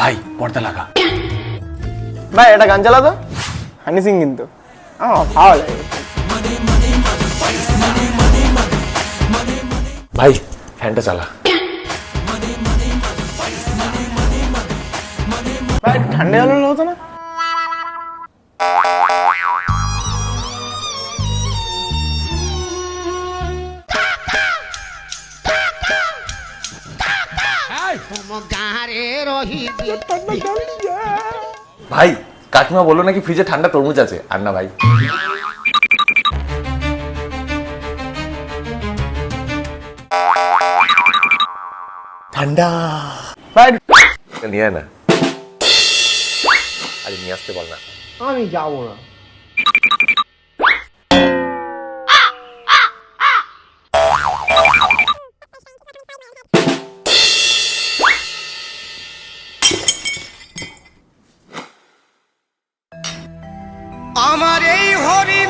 ভাই পর্দা লাগা। ভাই এটা গান চালা তো হানি সিং কিন্তু আমার ভালো লাগে। ভাই ফ্যানটা চালা। ভাই ঠান্ডা হলে হতো না? ভাই কাকিমা বললো নাকি ফ্রিজে ঠান্ডা তরমুজ আছে, আর না ভাই। ঠান্ডা ভাই নিয়ে আয় না। আরে নিয়ে আসতে বল না। আমি যাবো না। আমার এই হরি